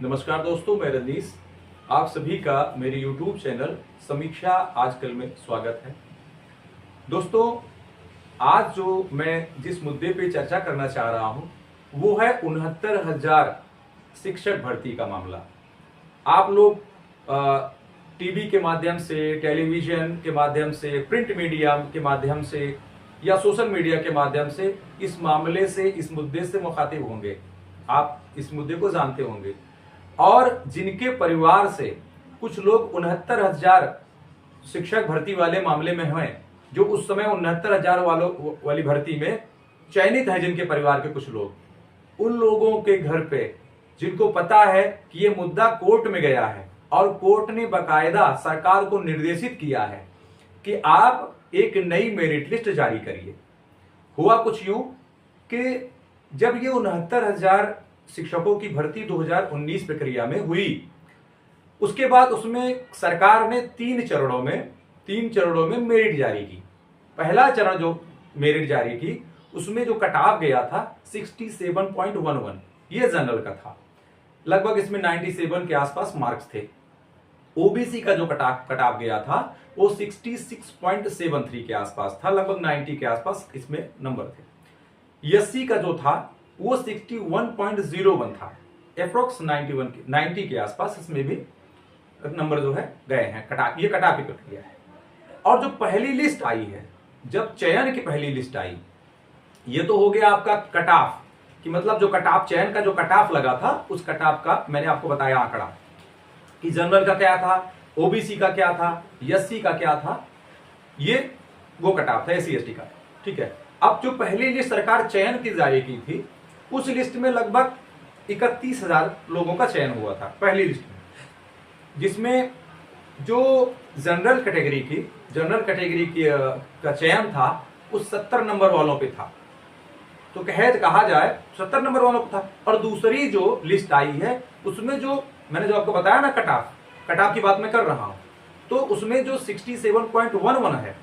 नमस्कार दोस्तों, मैं रजनीश। आप सभी का मेरे YouTube चैनल समीक्षा आजकल में स्वागत है। दोस्तों, आज जो मैं जिस मुद्दे पे चर्चा करना चाह रहा हूं वो है 69,000 शिक्षक भर्ती का मामला। आप लोग टीवी के माध्यम से, टेलीविजन के माध्यम से, प्रिंट मीडिया के माध्यम से या सोशल मीडिया के माध्यम से इस मामले से, इस मुद्दे से मुखातिब होंगे। आप इस मुद्दे को जानते होंगे और जिनके परिवार से कुछ लोग 69,000 शिक्षक भर्ती वाले मामले में हैं, जो उस समय 69,000 वाली भर्ती में चयनित है, जिनके परिवार के कुछ लोग, उन लोगों के घर पे जिनको पता है कि ये मुद्दा कोर्ट में गया है और कोर्ट ने बाकायदा सरकार को निर्देशित किया है कि आप एक नई मेरिट लिस्ट जारी करिए। हुआ कुछ यूं कि जब ये 69,000 शिक्षकों की भर्ती 2019 प्रक्रिया में हुई, उसके बाद उसमें सरकार ने तीन चरणों में मेरिट जारी की। पहला चरण जो मेरिट जारी की, उसमें जो कट ऑफ गया था 67.11, ये जनरल का था। लगभग इसमें 97 के आसपास मार्क्स थे। ओबीसी का जो कट ऑफ गया था वो 66.73 के आसपास था, लगभग 90 के आसपास इसमें नंबर थे। एससी का जो था वो 61.01 था, अप्रोक्स 90 के आसपास इसमें भी नंबर जो है गए हैं। ये कट ऑफ की प्रक्रिया है। और जो पहली लिस्ट आई है, जब चयन की पहली लिस्ट आई, ये तो हो गया आपका कट ऑफ कि मतलब जो कट ऑफ, चयन का जो कट ऑफ लगा था, उस कट ऑफ का मैंने आपको बताया आंकड़ा कि जनरल का क्या था, ओबीसी का क्या था, एससी का क्या था, ये वो कट ऑफ था एससी एसटी का। ठीक है। अब जो पहली लिस्ट सरकार चयन की जारी की थी, उस लिस्ट में लगभग 31,000 लोगों का चयन हुआ था पहली लिस्ट में, जिसमें जो जनरल कैटेगरी की का चयन था उस 70 नंबर वालों पे था। तो कहा जाए 70 नंबर वालों पे था। और दूसरी जो लिस्ट आई है उसमें जो मैंने जो आपको बताया ना, कट ऑफ की बात मैं कर रहा हूं, तो उसमें जो 67.11 है,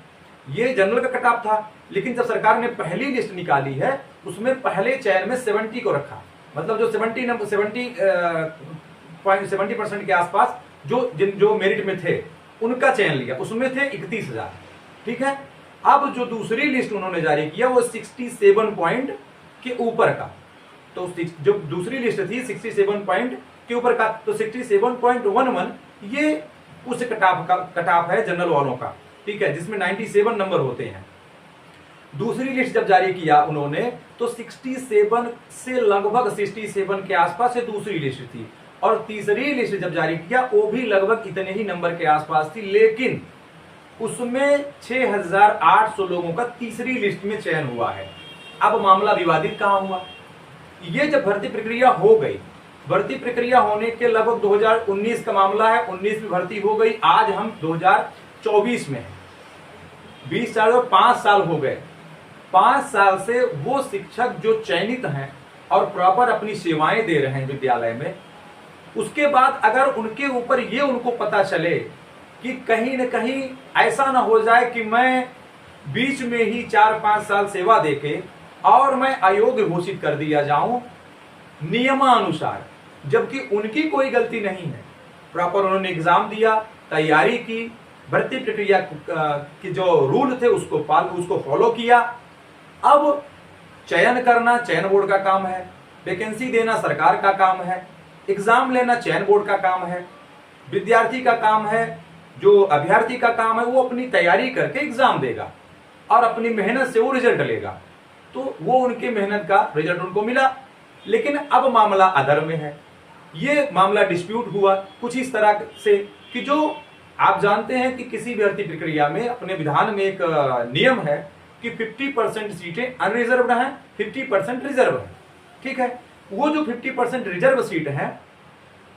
ये जनरल का कट ऑफ था। लेकिन जब सरकार ने पहली लिस्ट निकाली है, उसमें पहले चयन में 70 को रखा। मतलब जो 70% के आसपास जो मेरिट में थे, उनका चयन लिया। उसमें थे 31,000। ठीक है। अब जो दूसरी लिस्ट उन्होंने जारी किया वो 67 पॉइंट के ऊपर का, तो जो दूसरी लिस्ट थी 67 पॉइंट के ऊपर का, तो 67.11 ये उस कट ऑफ है जनरल वालों का। ठीक है, जिसमें 97 नंबर होते हैं। दूसरी लिस्ट जब जारी किया उन्होंने, तो 67 से लगभग 67 के आसपास से दूसरी लिस्ट थी। और तीसरी लिस्ट जब जारी किया, वो भी लगभग इतने ही नंबर के आसपास थी, लेकिन उसमें 6,800 लोगों का तीसरी लिस्ट में चयन हुआ है। अब मामला विवादित कहां हुआ? ये जब भर्ती प्रक्रिया हो गई, भर्ती प्रक्रिया होने के लगभग 2019 का मामला है, 19 में भर्ती हो गई, आज हम 2024 में हैं। 20 साल और 5 साल हो गए। 5 साल से वो शिक्षक जो चयनित हैं और प्रॉपर अपनी सेवाएं दे रहे हैं विद्यालय में, उसके बाद अगर उनके ऊपर ये उनको पता चले कि कहीं न कहीं ऐसा ना हो जाए कि मैं बीच में ही 4-5 साल सेवा देके और मैं अयोग्य घोषित कर दिया जाऊं नियमानुसार, जबकि उनकी कोई गलती नहीं है। प्रॉपर उन्होंने एग्जाम दिया, तैयारी की, भर्ती प्रक्रिया की जो रूल थे उसको फॉलो किया। अब चयन करना चयन बोर्ड का काम है, वैकेंसी देना सरकार का काम है, एग्जाम लेना चयन बोर्ड का काम है, विद्यार्थी का काम है, जो अभ्यर्थी का काम है वो अपनी तैयारी करके एग्जाम देगा और अपनी मेहनत से वो रिजल्ट लेगा। तो वो उनके मेहनत का रिजल्ट उनको मिला। लेकिन अब मामला अदर में है। ये मामला डिस्प्यूट हुआ कुछ इस तरह से कि जो आप जानते हैं कि किसी भर्ती प्रक्रिया में अपने विधान में एक नियम है कि 50% सीटें अनरिजर्व्ड हैं, 50% रिजर्व है। ठीक है। वो जो 50% रिजर्व सीट है,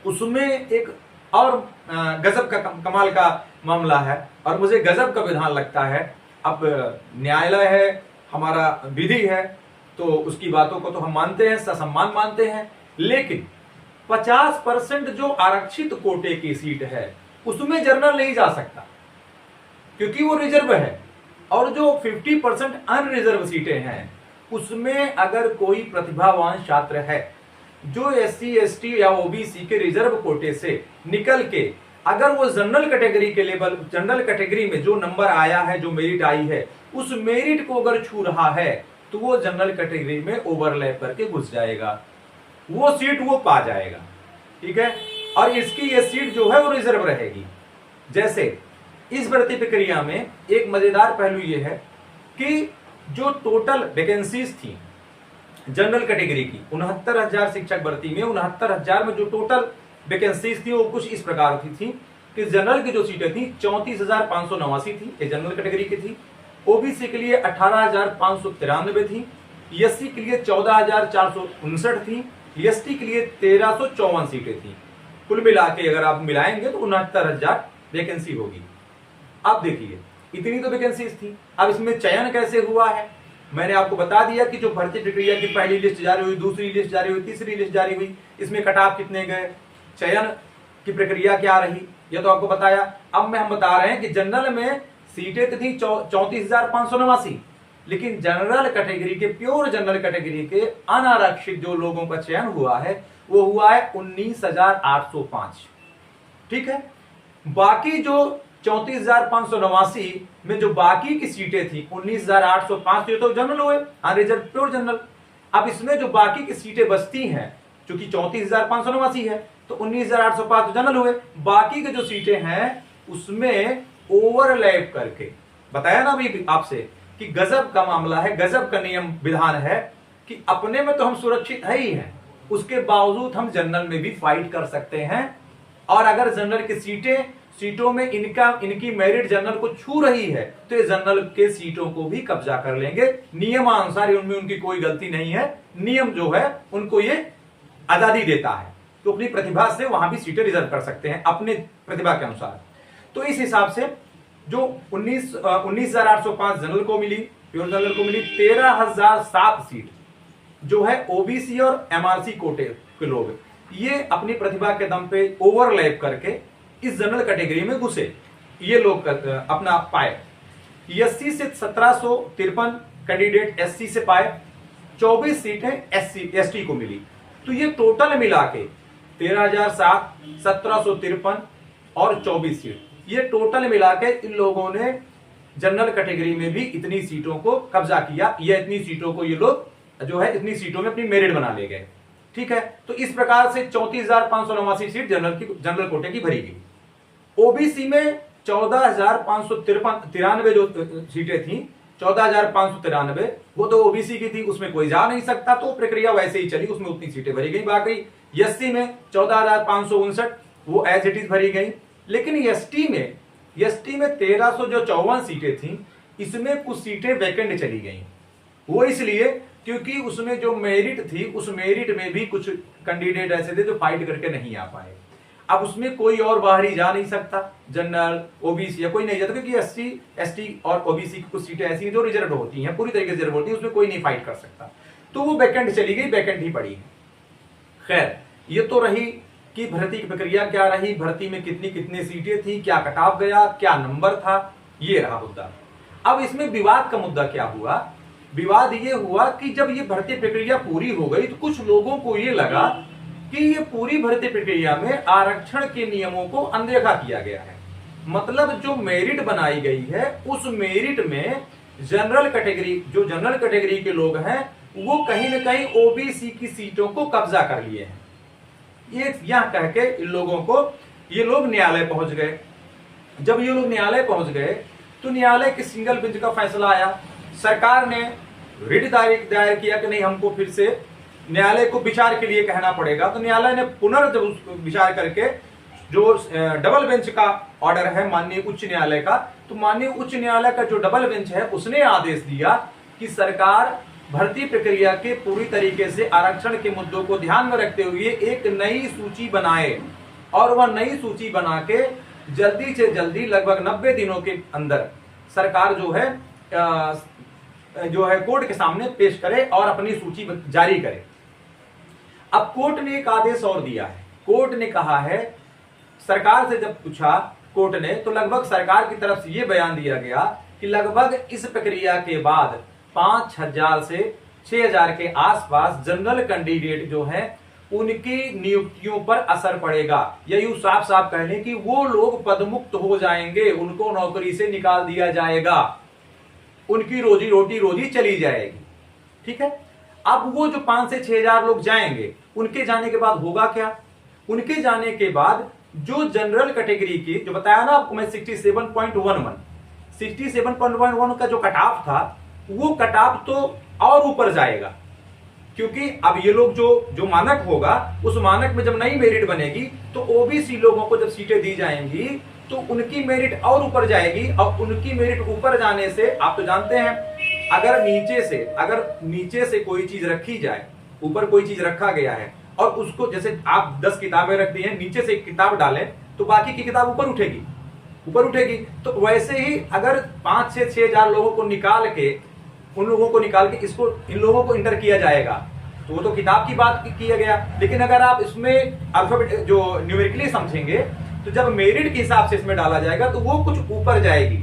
उसमें एक और गजब का कमाल का मामला है और मुझे गजब का विधान लगता है। अब न्यायालय है, हमारा विधि है, तो उसकी बातों को तो हम मानते हैं, ससम्मान मानते हैं, लेकिन 50% जो आरक्षित कोटे की सीट है उसमें जनरल नहीं जा सकता क्योंकि वो रिजर्व है। और जो 50% अनरिजर्व सीटें हैं, उसमें अगर कोई प्रतिभावान छात्र है जो SC ST या OBC के रिजर्व कोटे से निकल के अगर वो जनरल कैटेगरी के लेवल, जनरल कैटेगरी में जो नंबर आया है, जो मेरिट आई है, उस मेरिट को अगर छू रहा है तो वो जनरल कैटेगरी में ओवरलैप करके घुस जाएगा, वो सीट वो पा जाएगा। ठीक है, और इसकी ये सीट जो है वो रिजर्व रहेगी। जैसे इस भर्ती प्रक्रिया में एक मजेदार पहलू ये है कि जो टोटल वैकेंसीज थी जनरल कैटेगरी की 69,000 शिक्षक भर्ती में, 69,000 में जो टोटल वैकेंसीज थी वो कुछ इस प्रकार की थी कि जनरल की जो सीटें थी 34,589 थी, ये जनरल कैटेगरी की थी। ओबीसी के लिए 18,593 थी, एससी के लिए 14,459 थी, एसटी के लिए 1,354 सीटें थी। कुल मिला के अगर आप मिलाएंगे तो 69,000 वैकेंसी होगी। अब देखिए इतनी तो वैकेंसीज थी, अब इसमें चयन कैसे हुआ है? मैंने आपको बता दिया कि जो भर्ती प्रक्रिया की पहली लिस्ट जारी हुई, दूसरी लिस्ट जारी हुई, तीसरी लिस्ट जारी हुई, इसमें कटाव कितने गए, चयन की प्रक्रिया क्या रही, ये तो आपको बताया। अब हम बता रहे हैं कि जनरल में सीटें तो थी 34,589, लेकिन जनरल कैटेगरी के, प्योर जनरल कैटेगरी के अनारक्षित जो लोगों का चयन हुआ है वो हुआ है 19,805। ठीक है, बाकी जो 34,589 में जो बाकी की सीटें थी 19,805 तो जनरल हुए, अनरिजर्व प्योर जनरल। अब इसमें जो बाकी की सीटें बचती हैं, क्योंकि 34,589 है तो 19,805 जनरल हुए, बाकी की जो सीटें हैं उसमें ओवरलैप करके, बताया ना अभी आपसे कि गजब का मामला है, गजब का नियम विधान है कि अपने में तो हम सुरक्षित है ही हैं, उसके बावजूद हम जनरल में भी फाइट कर सकते हैं। और अगर जनरल की सीटों में इनकी मेरिट जनरल को छू रही है तो ये जनरल के सीटों को भी कब्जा कर लेंगे, नियमानुसार उनमें उनकी कोई गलती नहीं है, नियम जो है उनको ये आजादी देता है, तो अपनी प्रतिभा से वहां भी सीटें रिजर्व कर सकते हैं अपने प्रतिभा के अनुसार। तो इस हिसाब से जो 19,805 जनरल को मिली, प्योर जनरल को मिली, 13,007 सीट जो है ओबीसी और एमआरसी कोटे के लोग ये अपनी प्रतिभा के दम पे ओवरलैप करके इस जनरल कैटेगरी में घुसे, ये लोग अपना पाए। एससी से 1753 कैंडिडेट एससी से पाए, 24 सीटें एसटी को मिली। तो ये टोटल मिला के 13,007, 1753 और 24 सीट, ये टोटल मिला के इन लोगों ने जनरल कैटेगरी में भी इतनी सीटों को कब्जा किया, या इतनी सीटों को ये लोग जो है इतनी सीटों में अपनी मेरिट बना ले गए। ठीक है, तो इस प्रकार से 34,589 सीट जनरल कोटे की भरी गई। ओबीसी में 14,593 जो सीटें थी, 14,593 वो तो ओबीसी की थी, उसमें कोई जा नहीं सकता, तो प्रक्रिया वैसे ही चली, उसमें उतनी सीटें भरी गई। बाकी एससी में 14,559 वो एज इट इज भरी गई। लेकिन एसटी में 1,354 सीटें थी, इसमें कुछ सीटें वैकेंट चली गई। वो इसलिए क्योंकि उसमें जो मेरिट थी, उस मेरिट में भी कुछ कैंडिडेट ऐसे थे जो फाइट करके नहीं आ पाए। अब उसमें कोई और बाहरी जा नहीं सकता, जनरल ओबीसी या कोई नहीं जाता, क्योंकि एससी एसटी और ओबीसी की कुछ सीटें ऐसी हैं जो रिजर्व होती हैं, पूरी तरीके से रिजर्व होती है, उसमें कोई नहीं फाइट कर सकता, तो वो वैकेंट चली गई, वैकेंट ही पड़ी है। खैर, ये तो रही कि भर्ती की प्रक्रिया क्या रही, भर्ती में कितनी कितनी सीटें थी, क्या कटाव गया, क्या नंबर था, ये रहा मुद्दा। अब इसमें विवाद का मुद्दा क्या हुआ? विवाद ये हुआ कि जब ये भर्ती प्रक्रिया पूरी हो गई तो कुछ लोगों को ये लगा कि ये पूरी भर्ती प्रक्रिया में आरक्षण के नियमों को अनदेखा किया गया है। मतलब जो मेरिट बनाई गई है उस मेरिट में जनरल कैटेगरी के लोग हैं वो कहीं ना कहीं ओबीसी की सीटों को कब्जा कर लिए हैं। ये यह कह के इन लोगों को, ये लोग न्यायालय पहुंच गए। जब ये लोग न्यायालय पहुंच गए तो न्यायालय के सिंगल बेंच का फैसला आया। सरकार ने रिट दायर किया कि नहीं, हमको फिर से न्यायालय को विचार के लिए कहना पड़ेगा। तो न्यायालय ने पुनर्विचार करके जो डबल बेंच का ऑर्डर है माननीय उच्च न्यायालय का, तो माननीय उच्च न्यायालय का जो डबल बेंच है उसने आदेश दिया कि सरकार भर्ती प्रक्रिया के पूरी तरीके से आरक्षण के मुद्दों को ध्यान में रखते हुए एक नई सूची बनाए, और वह नई सूची बना के जल्दी से जल्दी लगभग 90 दिनों के अंदर सरकार जो है कोर्ट के सामने पेश करे और अपनी सूची जारी करे। अब कोर्ट ने एक आदेश और दिया है। कोर्ट ने कहा है, सरकार से जब पूछा कोर्ट ने, तो लगभग सरकार की तरफ से यह बयान दिया गया कि लगभग इस प्रक्रिया के बाद 5,000 से 6,000 के आसपास जनरल कैंडिडेट जो है उनकी नियुक्तियों पर असर पड़ेगा, या यूं साफ साफ कह लें कि वो लोग पदमुक्त हो जाएंगे, उनको नौकरी से निकाल दिया जाएगा, उनकी रोजी चली जाएगी। ठीक है। अब वो जो 5 से 6 हजार लोग जाएंगे, उनके जाने के बाद होगा क्या? उनके जाने के बाद जो जनरल कैटेगरी की, जो बताया ना आपको मैं 67.11 का जो कट ऑफ था, वो कट ऑफ तो और ऊपर जाएगा, क्योंकि अब ये लोग जो मानक होगा, उस मानक में जब नई मेरिट बनेगी तो ओबीसी लोगों को जब सीटें दी जाएंगी तो उनकी मेरिट और ऊपर जाएगी, और उनकी मेरिट ऊपर जाने से आप तो जानते हैं, अगर नीचे से कोई चीज रखी जाए, ऊपर कोई चीज रखा गया है और उसको, जैसे आप 10 किताबें रख दी हैं, नीचे से एक किताब डालें तो बाकी की किताब ऊपर उठेगी। तो वैसे ही अगर 5 से 6 हजार लोगों को निकाल के, इसको इन लोगों को इंटर किया जाएगा, तो वो तो किताब की बात किया गया। लेकिन अगर आप इसमें अल्फाबेट जो न्यूमेरिकली समझेंगे, तो जब मेरिट के हिसाब से इसमें डाला जाएगा तो वो कुछ ऊपर जाएगी।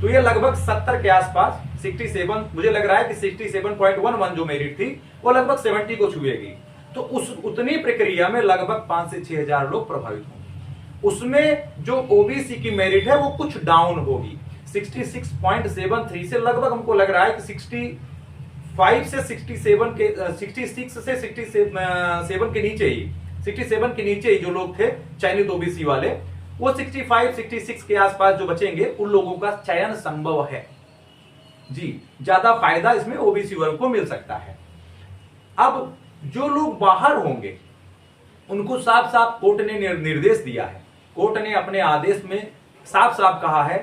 तो ये लगभग 70 के आसपास, 67, मुझे लग रहा है कि 67.11 जो मेरिट थी वो लगभग 70 को छुएगी। तो उतनी प्रक्रिया में लगभग 5 से 6 हजार लोग प्रभावित होंगे। उसमें जो ओबीसी की मेरिट है वो कुछ डाउन होगी, 66.73 से लगभग हमको लग रहा है कि 65 से 67 के 66 से 67 के नीचे ही, 67 के नीचे ही जो लोग थे चयनित ओबीसी वाले, वो 65-66 के आसपास जो बचेंगे, उन लोगों का चयन संभव है जी। ज्यादा फायदा इसमें ओबीसी वर्ग को मिल सकता है। अब जो लोग बाहर होंगे उनको साफ साफ कोर्ट ने निर्देश दिया है, कोर्ट ने अपने आदेश में साफ साफ कहा है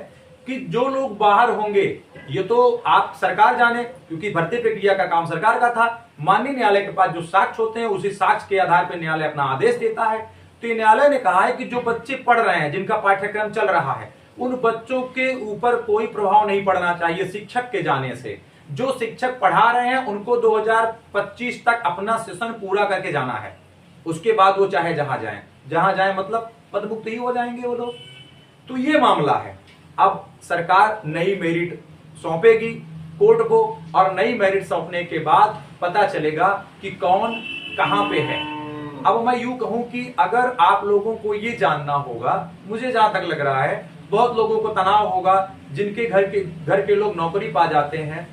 कि जो लोग बाहर होंगे, ये तो आप सरकार जाने, क्योंकि भर्ती प्रक्रिया का काम सरकार का था। माननीय न्यायालय के पास जो साक्ष्य होते हैं, उसी साक्ष्य के आधार पर न्यायालय अपना आदेश देता है। तो न्यायालय ने कहा है कि जो बच्चे पढ़ रहे हैं, जिनका पाठ्यक्रम चल रहा है, उन बच्चों के ऊपर कोई प्रभाव नहीं पड़ना चाहिए शिक्षक के जाने से। जो शिक्षक पढ़ा रहे हैं उनको 2025 तक अपना सेशन पूरा करके जाना है, उसके बाद वो चाहे जहां जाएं, मतलब पदमुक्त ही हो जाएंगे वो लोग। तो ये मामला है। अब सरकार नई मेरिट सौंपेगी कोर्ट को, और नई मेरिट सौंपने के बाद पता चलेगा कि कौन कहां पे है। अब मैं यूं कहूं कि अगर आप लोगों को ये जानना होगा, मुझे जहां तक लग रहा है बहुत लोगों को तनाव होगा, जिनके घर के लोग नौकरी पा जाते हैं,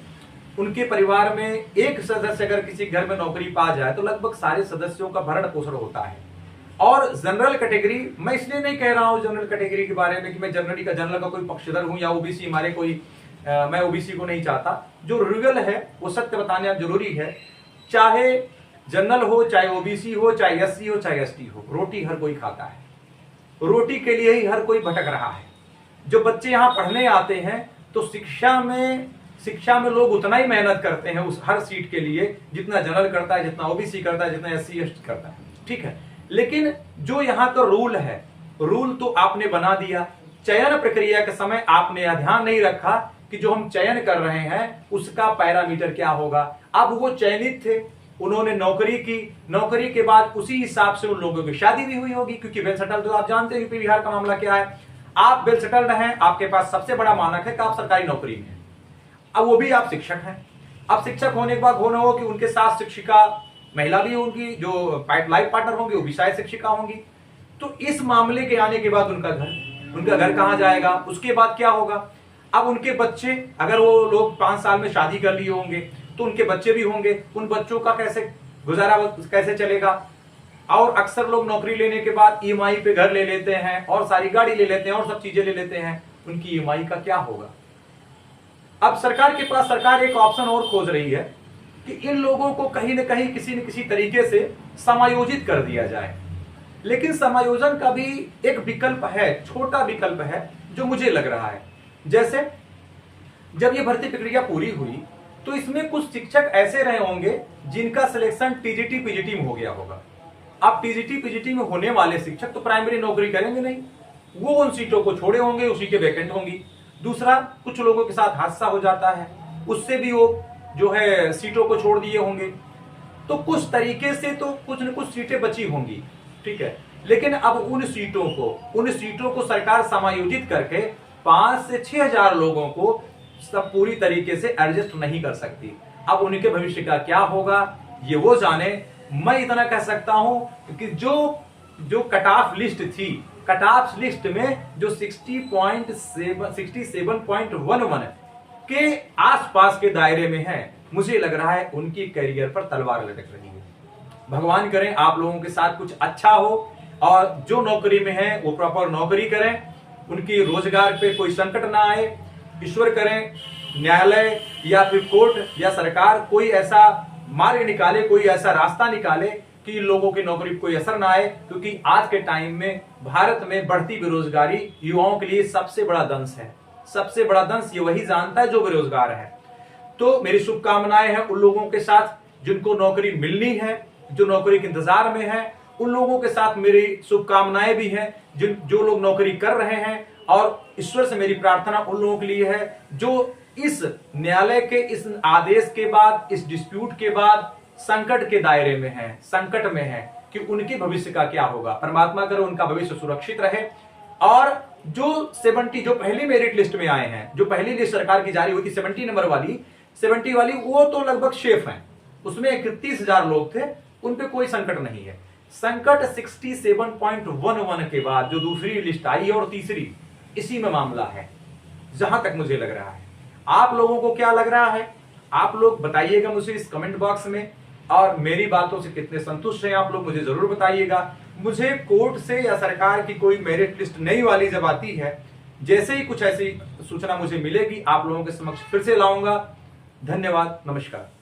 उनके परिवार में एक सदस्य अगर किसी घर में नौकरी पा जाए तो लगभग सारे सदस्यों का भरण पोषण होता है। और जनरल कैटेगरी, मैं इसलिए नहीं कह रहा हूं जनरल कैटेगरी के बारे में कि मैं जनरल का कोई पक्षधर हूं या ओबीसी हमारे कोई मैं ओबीसी को नहीं चाहता। जो रूरल है वो सत्य बताना जरूरी है, चाहे जनरल हो, चाहे ओबीसी हो, चाहे एससी हो, चाहे एसटी हो, रोटी हर कोई खाता है, रोटी के लिए ही हर कोई भटक रहा है। जो बच्चे यहाँ पढ़ने आते हैं तो शिक्षा में लोग उतना ही मेहनत करते हैं उस हर सीट के लिए, जितना जनरल करता है, जितना ओबीसी करता है, जितना एससी एसटी करता है। ठीक है, लेकिन जो यहाँ का रूल है, रूल तो आपने बना दिया। चयन प्रक्रिया के समय आपने यह ध्यान नहीं रखा कि जो हम चयन कर रहे हैं उसका पैरामीटर क्या होगा। अब वो चयनित थे, उन्होंने नौकरी की, नौकरी के बाद उसी हिसाब से उन लोगों की शादी भी हुई होगी, क्योंकि वेल सेटल्ड, तो आप जानते हैं यूपी बिहार का मामला क्या है। आप वेल सेटल्ड हैं, आपके पास सबसे बड़ा मानक है कि आप सरकारी नौकरी में हैं, अब वो भी आप शिक्षक हैं। अब शिक्षक होने के बाद होना हो कि उनके साथ शिक्षिका महिला भी होंगी, जो लाइफ पार्टनर होंगी वो भी शायद शिक्षिका होंगी। तो इस मामले के आने के बाद उनका घर कहां जाएगा, उसके बाद क्या होगा। अब उनके बच्चे, अगर वो लोग 5 साल में शादी कर लिए होंगे तो उनके बच्चे भी होंगे, उन बच्चों का गुजारा कैसे चलेगा। और अक्सर लोग नौकरी लेने के बाद ईएमआई पे घर ले लेते हैं और सारी गाड़ी ले लेते हैं और सब चीजें ले लेते हैं, उनकी ईएमआई का क्या होगा। अब सरकार एक ऑप्शन और खोज रही है कि इन लोगों को कहीं न कहीं किसी न किसी तरीके से समायोजित कर दिया जाए। लेकिन समायोजन का भी एक विकल्प है, छोटा विकल्प है, जो मुझे लग रहा है। जैसे जब ये भर्ती प्रक्रिया पूरी हुई तो इसमें कुछ शिक्षक ऐसे रहे होंगे जिनका सिलेक्शन टीजीटी पीजीटी में हो गया होगा। अब टीजीटी पीजीटी में होने वाले शिक्षक तो प्राइमरी नौकरी करेंगे नहीं, वो उन सीटों को छोड़े होंगे, उसी के वैकेंट होंगी। दूसरा, कुछ लोगों के साथ हादसा हो जाता है, उससे भी वो जो है सीटों को छोड़ दिए होंगे। तो कुछ तरीके से तो कुछ न कुछ सीटें बची होंगी, ठीक है। लेकिन अब उन सीटों को सरकार समायोजित करके 5 से 6 हजार लोगों को सब पूरी तरीके से एडजस्ट नहीं कर सकती। अब उनके भविष्य का क्या होगा ये वो जाने, मैं इतना कह सकता हूं कि जो कट ऑफ लिस्ट थी, कट ऑफ लिस्ट में जो 67.11 के आसपास के दायरे में है, मुझे लग रहा है उनकी करियर पर तलवार लटक रही है। भगवान करें आप लोगों के साथ कुछ अच्छा हो और जो नौकरी में है वो प्रॉपर नौकरी करें, उनकी रोजगार पे कोई संकट ना आए। ईश्वर करें न्यायालय या फिर कोर्ट या सरकार कोई ऐसा मार्ग निकाले, कोई ऐसा रास्ता निकाले कि लोगों की नौकरी पर कोई असर ना आए, क्योंकि आज के टाइम में भारत में बढ़ती बेरोजगारी युवाओं के लिए सबसे बड़ा दंश है। सबसे बड़ा दंश ये वही जानता है जो बेरोजगार है। तो मेरी शुभकामनाएं हैं उन लोगों के साथ जिनको नौकरी मिलनी है, जो नौकरी के इंतजार में है। उन लोगों के साथ मेरी शुभकामनाएं भी हैं जो लोग नौकरी कर रहे हैं, और ईश्वर से मेरी प्रार्थना उन लोगों के लिए है जो इस न्यायालय के इस आदेश के बाद, इस डिस्प्यूट के बाद संकट के दायरे में है, संकट में है कि उनके भविष्य का क्या होगा। परमात्मा करे उनका भविष्य सुरक्षित रहे। और जो 70 जो पहली मेरिट लिस्ट में आए हैं, जो पहली लिस्ट सरकार की जारी हुई थी 70 नंबर वाली, 70 वाली, वो तो लगभग शेफ हैं। उसमें 31,000 लोग थे, उन पे कोई संकट नहीं है। संकट 67.11 के बाद जो दूसरी लिस्ट आई और तीसरी, इसी में मामला है जहां तक मुझे लग रहा है। आप लोगों को क्या लग रहा है आप लोग बताइएगा मुझे इस कमेंट बॉक्स में, और मेरी बातों से कितने संतुष्ट हैं आप लोग मुझे जरूर बताइएगा। मुझे कोर्ट से या सरकार की कोई मेरिट लिस्ट नई वाली जब आती है, जैसे ही कुछ ऐसी सूचना मुझे मिलेगी आप लोगों के समक्ष फिर से लाऊंगा। धन्यवाद, नमस्कार।